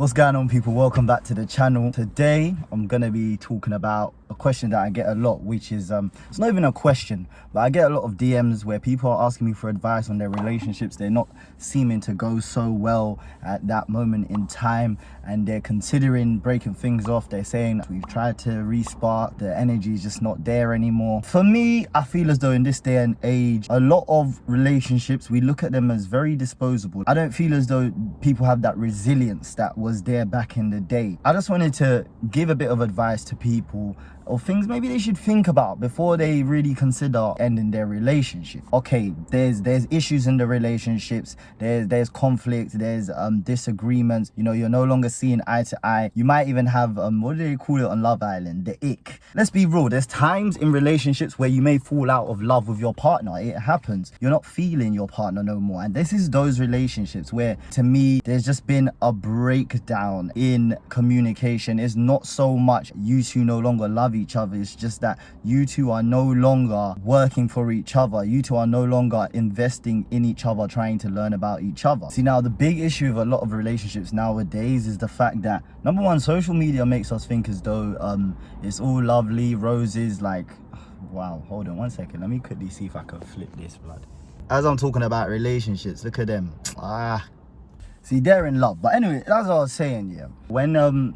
What's going on, people? Welcome back to the channel. Today I'm gonna be talking about a question that I get a lot, which is it's not even a question, but I get a lot of DMs where people are asking me for advice on their relationships. They're not seeming to go so well at that moment in time, and they're considering breaking things off. They're saying we've tried to respark, the energy is just not there anymore. For me, I feel as though in this day and age, a lot of relationships, we look at them as very disposable. I don't feel as though people have that resilience that was there back in the day. I just wanted to give a bit of advice to people or things maybe they should think about before they really consider ending their relationship. Okay, there's issues in the relationships, there's conflict, there's disagreements, you know, you're no longer seeing eye to eye. You might even have what do they call it on Love Island, the ick. Let's be real, there's times in relationships where you may fall out of love with your partner. It happens. You're not feeling your partner no more, and this is those relationships where, to me, there's just been a breakdown in communication. It's not so much you two no longer love each other, it's just that you two are no longer working for each other. You two are no longer investing in each other, trying to learn about each other. See, now the big issue of a lot of relationships nowadays is the fact that, number one, social media makes us think as though it's all lovely roses. Like, wow, hold on one second, let me quickly see if I can flip this, blood. As I'm talking about relationships, look at them. See, they're in love. But anyway, that's what I was saying, yeah. When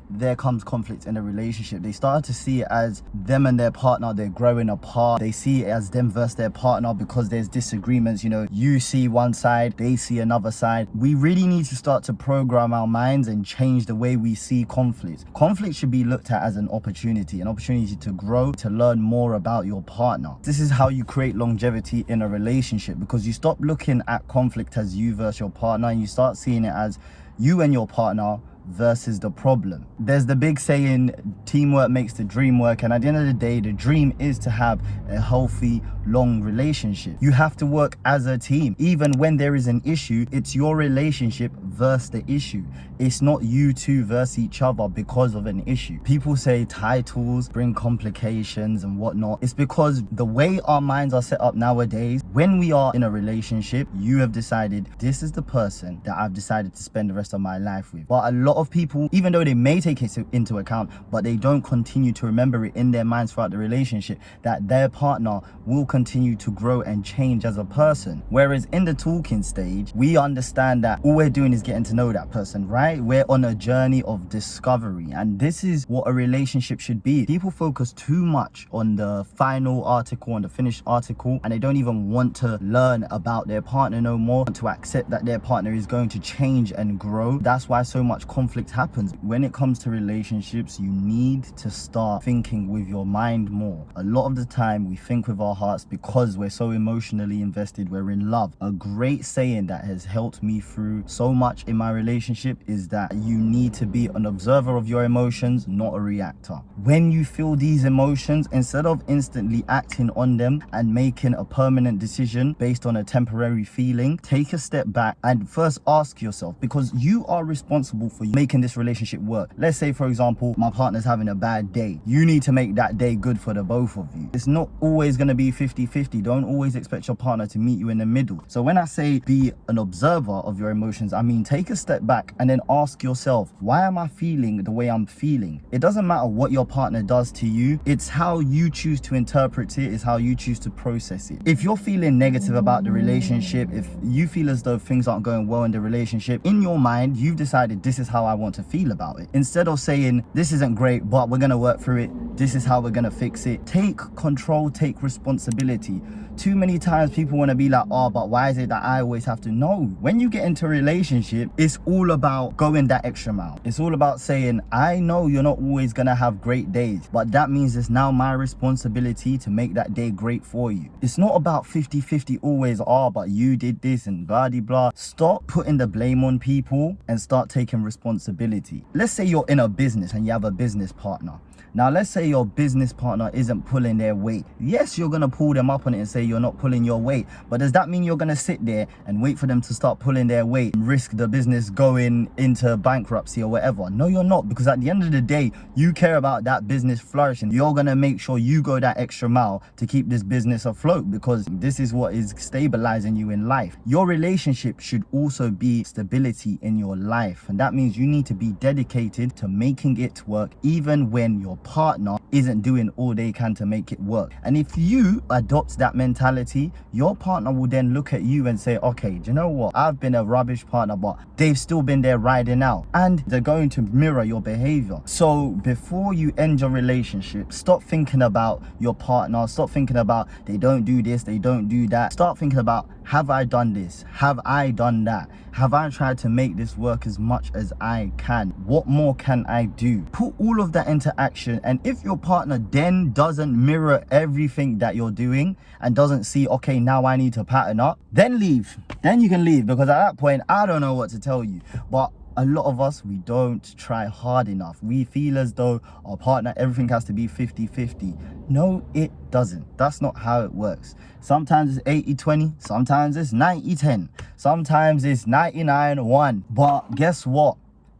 there comes conflict in a relationship, they start to see it as them and their partner, they're growing apart. They see it as them versus their partner because there's disagreements. You know, you see one side, they see another side. We really need to start to program our minds and change the way we see conflict. Conflict should be looked at as an opportunity to grow, to learn more about your partner. This is how you create longevity in a relationship, because you stop looking at conflict as you versus your partner and you start seeing it as you and your partner versus the problem. There's the big saying, teamwork makes the dream work, and at the end of the day, the dream is to have a healthy, long relationship. You have to work as a team. Even when there is an issue, it's your relationship versus the issue. It's not you two versus each other because of an issue. People say titles bring complications and whatnot. It's because the way our minds are set up nowadays, when we are in a relationship, you have decided this is the person that I've decided to spend the rest of my life with. But a lot of people, even though they may take it into account, but they don't continue to remember it in their minds throughout the relationship, that their partner will continue to grow and change as a person. Whereas in the talking stage, we understand that all we're doing is getting to know that person, right? We're on a journey of discovery, and this is what a relationship should be. People focus too much on the final article, on the finished article, and they don't even want to learn about their partner no more, to accept that their partner is going to change and grow. That's why so much conflict happens. When it comes to relationships, you need to start thinking with your mind more. A lot of the time we think with our hearts because we're so emotionally invested, we're in love. A great saying that has helped me through so much in my relationship is that you need to be an observer of your emotions, not a reactor. When you feel these emotions, instead of instantly acting on them and making a permanent decision based on a temporary feeling, take a step back and first ask yourself, because you are responsible for making this relationship work. Let's say, for example, my partner's having a bad day. You need to make that day good for the both of you. It's not always going to be 50-50. Don't always expect your partner to meet you in the middle. So when I say be an observer of your emotions, I mean take a step back and then ask yourself, why am I feeling the way I'm feeling? It doesn't matter what your partner does to you. It's how you choose to interpret it. It's how you choose to process it. If you're feeling negative about the relationship, if you feel as though things aren't going well in the relationship, in your mind, you've decided this is how I want to feel about it. Instead of saying, this isn't great, but we're going to work through it, this is how we're going to fix it. Take control, take responsibility. Too many times people want to be like, oh, but why is it that I always have to? No, when you get into a relationship, it's all about going that extra mile. It's all about saying, I know you're not always going to have great days, but that means it's now my responsibility to make that day great for you. It's not about 50-50 always, oh, but you did this and blah, blah, blah. Stop putting the blame on people and start taking responsibility. Let's say you're in a business and you have a business partner. Now, let's say say your business partner isn't pulling their weight. Yes, you're gonna pull them up on it and say you're not pulling your weight, but does that mean you're gonna sit there and wait for them to start pulling their weight and risk the business going into bankruptcy or whatever? No, you're not, because at the end of the day, you care about that business flourishing. You're gonna make sure you go that extra mile to keep this business afloat, because this is what is stabilizing you in life. Your relationship should also be stability in your life, and that means you need to be dedicated to making it work even when your partner isn't doing all they can to make it work. And if you adopt that mentality, your partner will then look at you and say, okay, do you know what, I've been a rubbish partner, but they've still been there riding out, and they're going to mirror your behavior. So before you end your relationship, stop thinking about your partner, stop thinking about they don't do this, they don't do that. Start thinking about, have I done this? Have I done that? Have I tried to make this work as much as I can? What more can I do? Put all of that into action. And if your partner then doesn't mirror everything that you're doing and doesn't see, okay, now I need to pattern up, then leave. Then you can leave, because at that point, I don't know what to tell you. But a lot of us, we don't try hard enough. We feel as though our partner, everything has to be 50-50. No, it doesn't. That's not how it works. Sometimes it's 80-20, sometimes it's 90-10, sometimes it's 99-1. But guess what?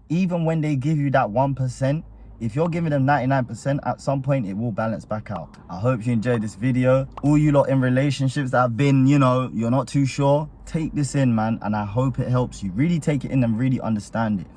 Even when they give you that 1%, if you're giving them 99%, at some point it will balance back out. I hope you enjoyed this video. All you lot in relationships that have been, you're not too sure, take this in, man, and I hope it helps you. Really take it in and really understand it.